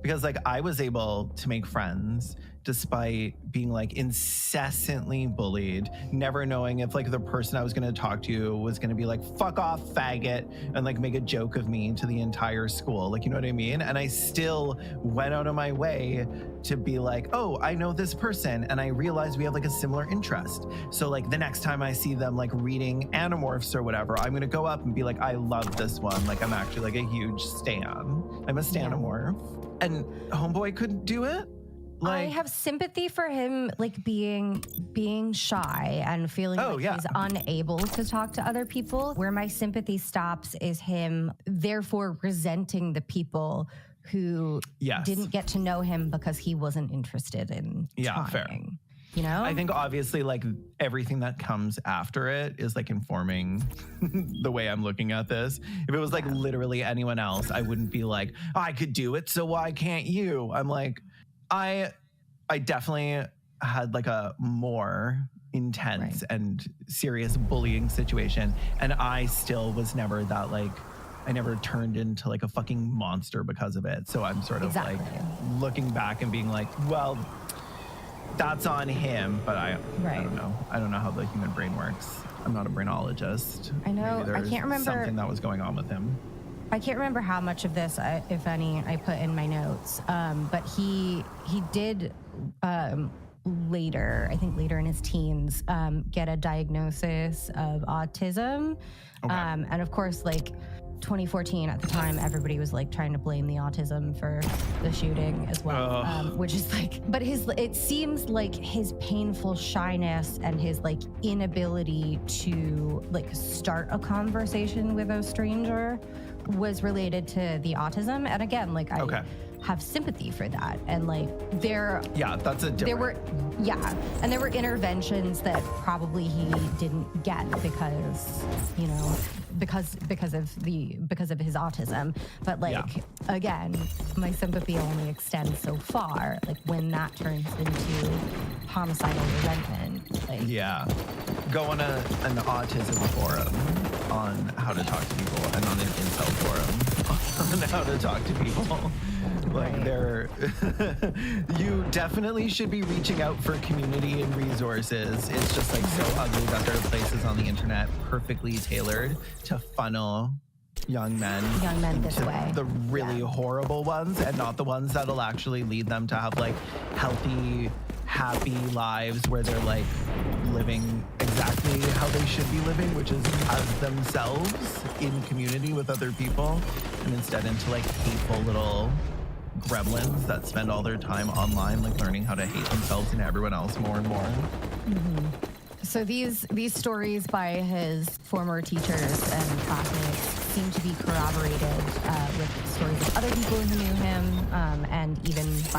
because like I was able to make friends despite being like incessantly bullied, never knowing if like the person I was going to talk to was going to be like, fuck off, faggot, and like make a joke of me to the entire school. Like, you know what I mean? And I still went out of my way to be like, oh, I know this person. And I realized we have like a similar interest. So like the next time I see them like reading Animorphs or whatever, I'm going to go up and be like, I love this one. Like I'm actually like a huge stan. I'm a Stanimorph. And homeboy couldn't do it. Like, I have sympathy for him, like being shy and feeling he's unable to talk to other people. Where my sympathy stops is him, therefore resenting the people who didn't get to know him because he wasn't interested in trying. Fair. You know? I think obviously like everything that comes after it is like informing the way I'm looking at this. If it was like literally anyone else, I wouldn't be like, I could do it, so why can't you? I'm like, I definitely had like a more intense and serious bullying situation. And I still was never that like, I never turned into like a fucking monster because of it. So I'm sort of like looking back and being like, well, that's on him, but I don't know. I don't know how the human brain works. I'm not a brainologist. I know. I can't remember something that was going on with him. I can't remember how much of this, if any, I put in my notes. But he did later, I think later in his teens, get a diagnosis of autism. Okay. And of course, like 2014 at the time, everybody was like trying to blame the autism for the shooting as well, which is like, but it seems like his painful shyness and his like inability to like start a conversation with a stranger was related to the autism. And again, like I have sympathy for that. And like that's a different. There were interventions that probably he didn't get because, you know, because of his autism. But like again, my sympathy only extends so far. Like when that turns into homicidal resentment. Like go on an autism forum on how to talk to people and on an incel forum on how to talk to people. Like you definitely should be reaching out for community and resources. It's just like so ugly that there are places on the internet perfectly tailored to funnel young men this way. The really horrible ones and not the ones that'll actually lead them to have like healthy, happy lives where they're like living exactly how they should be living, which is as themselves in community with other people, and instead into like hateful little gremlins that spend all their time online like learning how to hate themselves and everyone else more and more. Mm-hmm. So these stories by his former teachers and classmates seem to be corroborated with stories of other people who knew him, and even by